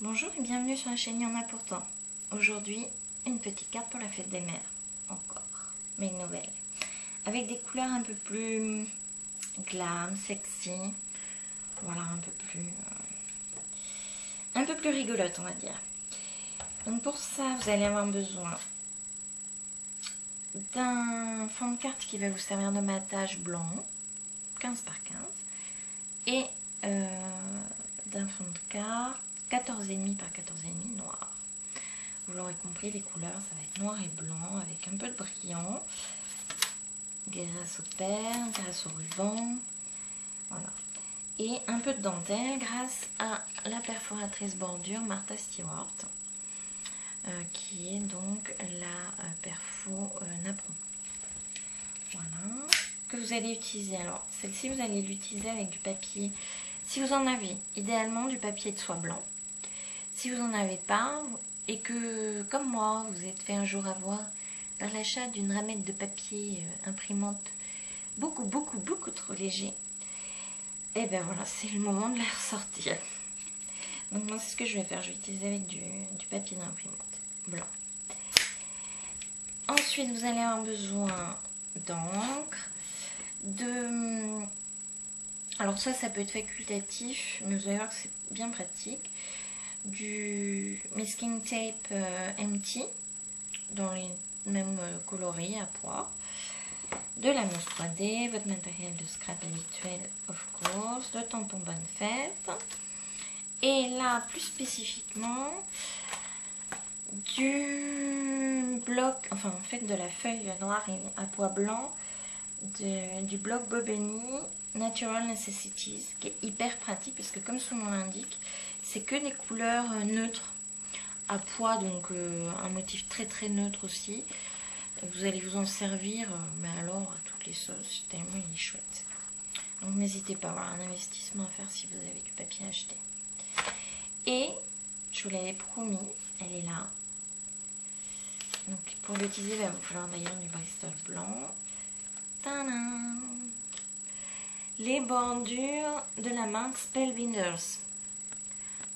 Bonjour et bienvenue sur la chaîne Y'en a pourtant. Aujourd'hui, une petite carte pour la fête des mères. Encore, mais une nouvelle. Avec des couleurs un peu plus glam, sexy. Voilà, un peu plus rigolote, on va dire. Donc pour ça, vous allez avoir besoin d'un fond de carte qui va vous servir de matage blanc, 15 par 15. Et d'un fond de carte 14,5 par 14,5 noir. Vous l'aurez compris, les couleurs, ça va être noir et blanc avec un peu de brillant, grâce au perles, grâce au ruban, voilà. Et un peu de dentelle grâce à la perforatrice bordure Martha Stewart, qui est donc la perfo napron. Voilà, que vous allez utiliser. Alors, celle-ci, vous allez l'utiliser avec du papier, si vous en avez, idéalement du papier de soie blanc. Si vous n'en avez pas, et que, comme moi, vous êtes fait un jour avoir par l'achat d'une ramette de papier imprimante beaucoup trop léger, et ben voilà, c'est le moment de la ressortir. Donc moi, c'est ce que je vais faire. Je vais utiliser avec du papier d'imprimante blanc. Ensuite, vous allez avoir besoin d'encre, alors ça peut être facultatif, mais vous allez voir que c'est bien pratique. Du masking tape empty dans les mêmes coloris à pois, de la mousse 3D, votre matériel de scrap habituel of course, de tampons bonne fête, et là plus spécifiquement du bloc, enfin en fait de la feuille noire et à pois blanc du bloc Bobeni Natural Necessities, qui est hyper pratique parce que comme son nom l'indique, c'est que des couleurs neutres à pois, donc un motif très neutre aussi. Vous allez vous en servir, mais alors à toutes les sauces, tellement il est chouette. Donc n'hésitez pas à avoir un investissement à faire si vous avez du papier à acheter. Et je vous l'avais promis, elle est là. Donc pour l'utiliser, il va vous falloir d'ailleurs du Bristol blanc. Tadam! Les bordures de la marque Spellbinders.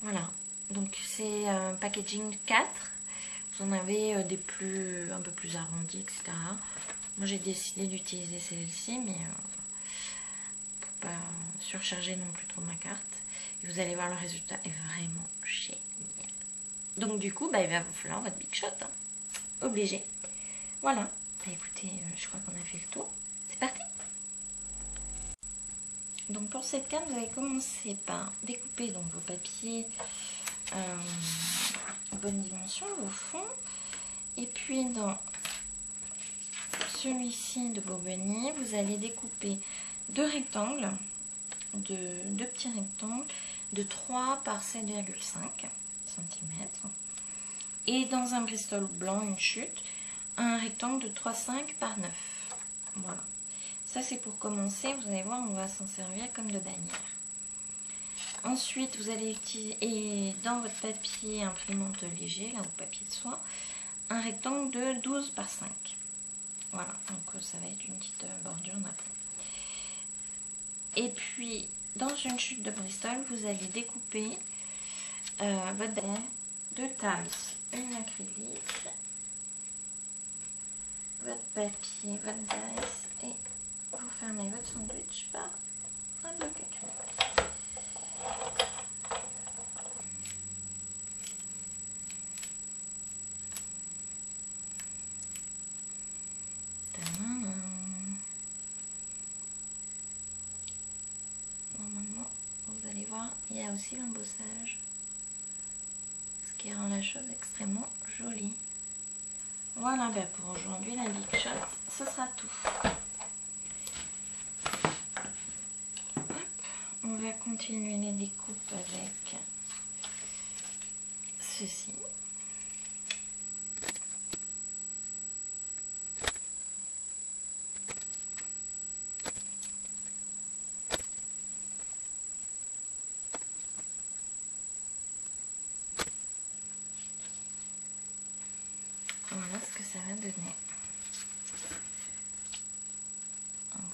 Voilà, donc c'est un packaging 4. Vous en avez des un peu plus arrondis, etc. Moi j'ai décidé d'utiliser celle-ci, mais pour pas surcharger non plus trop ma carte. Et vous allez voir, le résultat est vraiment génial. Donc du coup, il va vous falloir votre Big Shot. Hein. Obligé. Voilà. Écoutez, je crois qu'on a fait le tour. C'est parti. Donc pour cette carte, vous allez commencer par découper donc vos papiers bonne dimension, vos fonds. Et puis dans celui-ci de Bobeni, vous allez découper deux rectangles, deux petits rectangles de 3 par 7,5 cm. Et dans un Bristol blanc, une chute, un rectangle de 3,5 par 9. Voilà. Ça c'est pour commencer, vous allez voir, on va s'en servir comme de bannière. Ensuite, vous allez utiliser, et dans votre papier imprimante léger, là, ou papier de soie, un rectangle de 12 par 5. Voilà, donc ça va être une petite bordure napron. Et puis, dans une chute de Bristol, vous allez découper votre bannière, deux tables, une acrylique, votre papier, votre dice, et vous fermez votre sandwich par un bloc acrylique. Normalement, vous allez voir, il y a aussi l'embossage, ce qui rend la chose extrêmement jolie. Voilà, pour aujourd'hui, la Big Shot, ce sera tout. Hop, on va continuer les découpes avec ceci. Voilà ce que ça va donner.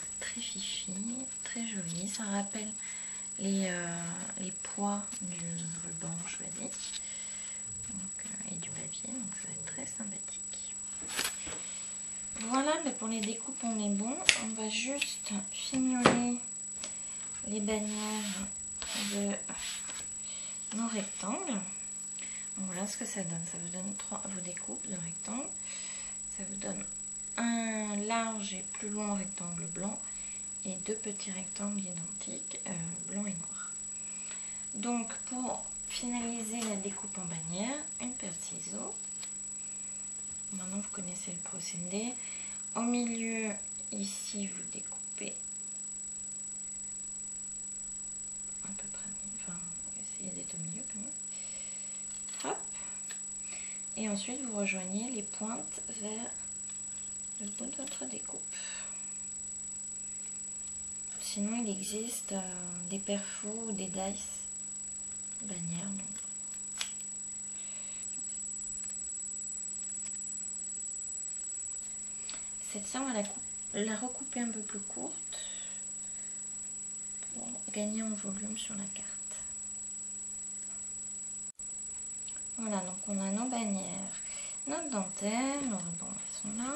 C'est très fifi, très joli. Ça rappelle les poids du ruban choisi et du papier, donc ça va être très sympathique. Voilà, mais pour les découpes on est bon. On va juste fignoler les bannières de nos rectangles. Donc voilà ce que ça donne. Ça vous donne vos découpes de rectangles. Ça vous donne un large et plus long rectangle blanc et 2 petits rectangles identiques, blanc et noir. Donc pour finaliser la découpe en bannière, une paire de ciseaux. Maintenant vous connaissez le procédé. Au milieu, ici vous découpez à peu près, enfin essayez d'être au milieu quand même. Hop. Et ensuite vous rejoignez les pointes vers le bout de votre découpe. Sinon il existe des perfos ou des dice bannières. Donc. Cette-ci, on va la recouper un peu plus courte pour gagner en volume sur la carte. Voilà, donc on a nos bannières, notre dentelle, nos rubans qui sont là,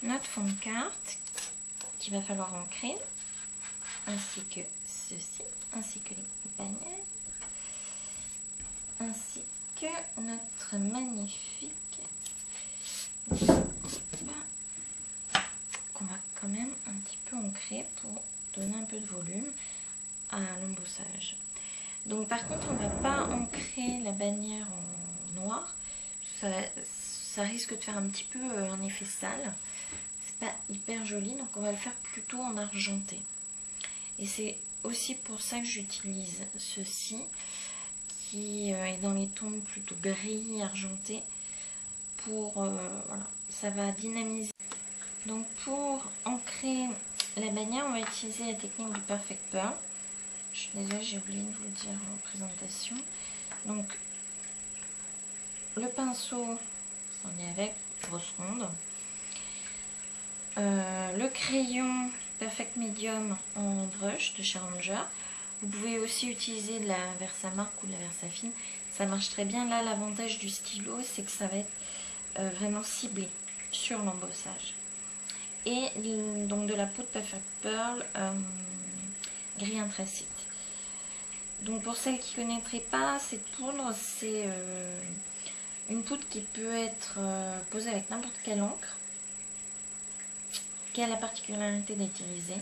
notre fond de carte qu'il va falloir ancrer, ainsi que ceci, ainsi que les bannières, ainsi que notre magnifique qu'on va quand même un petit peu ancrer pour donner un peu de volume à l'embossage. Donc par contre on ne va pas ancrer la bannière en noir, ça risque de faire un petit peu un effet sale, c'est pas hyper joli, donc on va le faire plutôt en argenté. Et c'est aussi pour ça que j'utilise ceci qui est dans les tons plutôt gris argenté pour voilà, ça va dynamiser. Donc pour ancrer la bannière on va utiliser la technique du Perfect Pearl. Je suis désolée, j'ai oublié de vous le dire en présentation. Donc, le pinceau, on est avec, grosse ronde. Le crayon Perfect Medium en brush de chez Ranger. Vous pouvez aussi utiliser de la Versamark ou de la Versafine. Ça marche très bien. Là, l'avantage du stylo, c'est que ça va être vraiment ciblé sur l'embossage. Et donc de la poudre Perfect Pearl gris anthracite. Donc pour celles qui ne connaîtraient pas, cette poudre, c'est une poudre qui peut être posée avec n'importe quelle encre, qui a la particularité d'être irisée.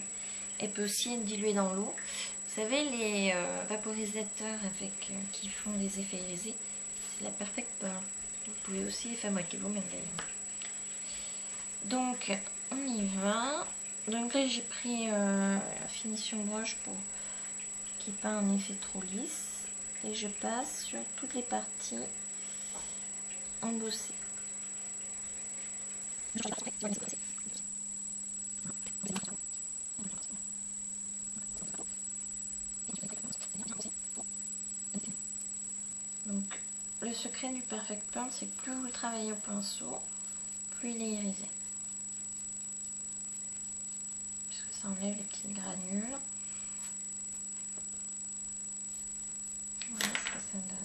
Elle peut aussi être diluée dans l'eau. Vous savez, les vaporisateurs qui font des effets irisés, c'est la Perfect Pearl. Vous pouvez aussi les fabriquer vous-même d'ailleurs. Donc, on y va. Donc là, j'ai pris la finition broche pour qu'il n'y ait pas un effet trop lisse. Et je passe sur toutes les parties embossées. Donc le secret du Perfect Pearl, c'est que plus vous le travaillez au pinceau, plus il est irisé. Parce que ça enlève les petites granules. Voilà ce que ça donne.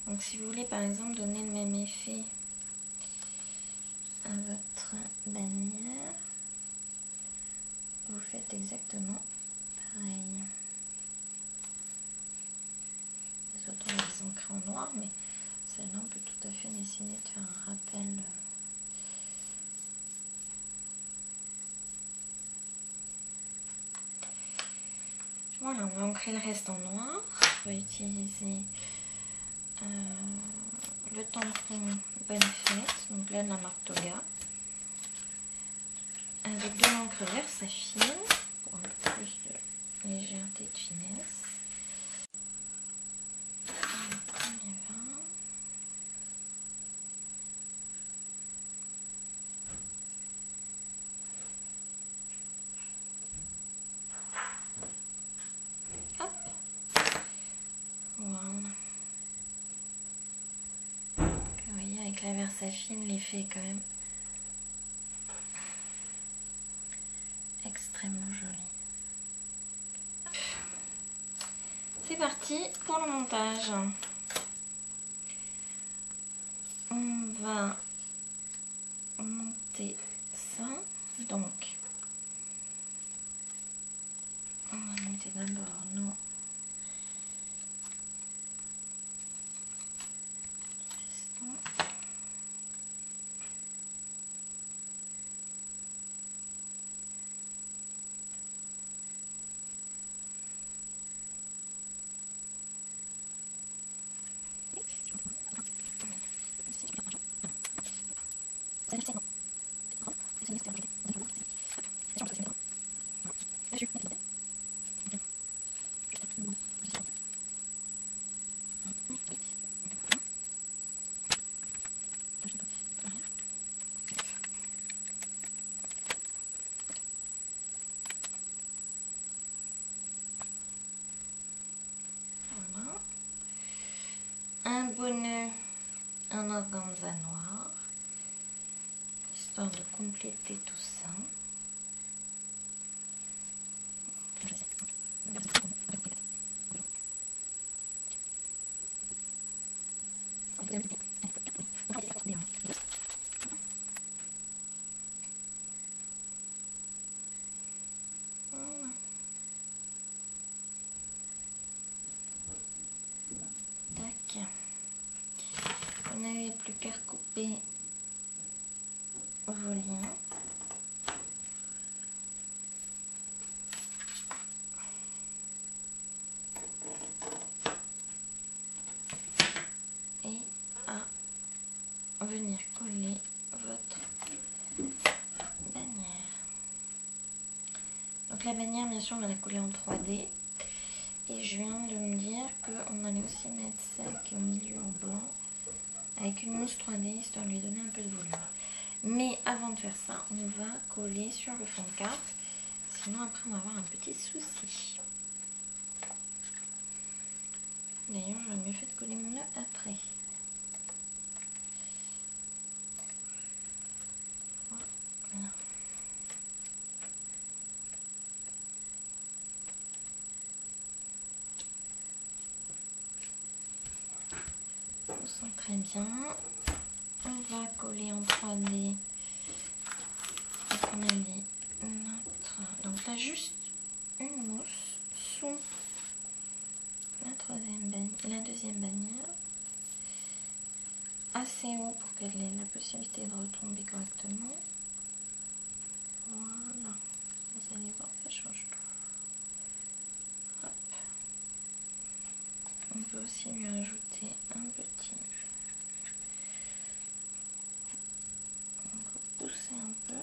Donc si vous voulez par exemple donner le même effet à votre bannière, vous faites exactement pareil. Les autres on les ancre en noir, mais celle-là on peut tout à fait décider de faire un rappel. Voilà, on va ancrer le reste en noir. On va utiliser le tampon Bonne Fête, donc là de la marque Toga, avec de l'encre Versafine pour un peu plus de légèreté et de finesse. On y va. Hop. Voilà. Vous voyez, avec la Versafine, l'effet est quand même extrêmement joli. C'est parti pour le montage. On va monter ça. Donc, on va monter d'abord nos festons. Voilà. Un bonnet, un organza noir, histoire de compléter tout ça. Voilà. Tac. Vous n'avez plus qu'à recouper vos liens. Et à venir coller votre bannière. Donc la bannière, bien sûr, on va la coller en 3D. Et je viens de me dire qu'on allait aussi mettre celle qui est au milieu en blanc avec une mousse 3D, histoire de lui donner un peu de volume. Mais avant de faire ça, on va coller sur le fond de carte. Sinon, après, on va avoir un petit souci. D'ailleurs, j'aurais mieux fait de coller mon nœud après. Voilà. On sent très bien. On va coller en 3D. On a mis notre... Donc là, juste une mousse sous la deuxième bannière. Assez haut pour qu'elle ait la possibilité de retomber correctement. Voilà. Vous allez voir, ça change tout. Hop. On peut aussi lui rajouter un petit... On peut pousser un peu.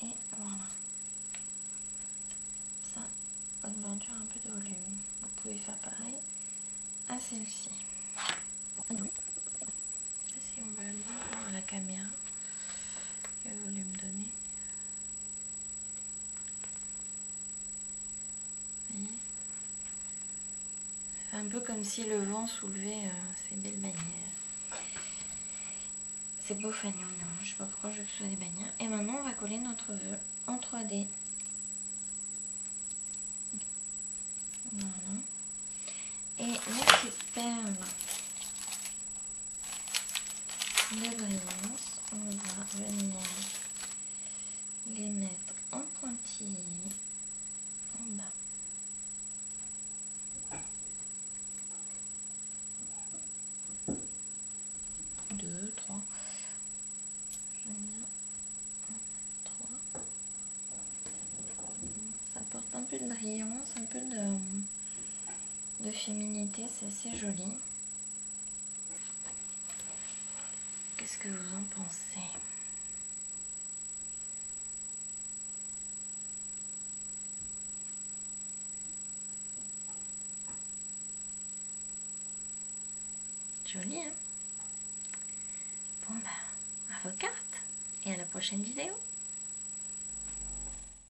Et voilà. Ça, votre bordure a un peu de volume. Vous pouvez faire pareil à celle-ci. Si on va bien voir à la caméra le volume donné. Vous voyez, un peu comme si le vent soulevait ces belles bannières. C'est beau fagnon, non, je sais pas pourquoi je veux que ce soit des bannières. Et maintenant on va coller notre vœu en 3D. Voilà. Et les petites perles de brillance, on va venir les mettre en pointillés en bas. Deux, trois. J'aime bien. Trois. Ça apporte un peu de brillance, un peu de féminité, c'est assez joli. Qu'est-ce que vous en pensez? Joli, hein? Bon bah, à vos cartes et à la prochaine vidéo.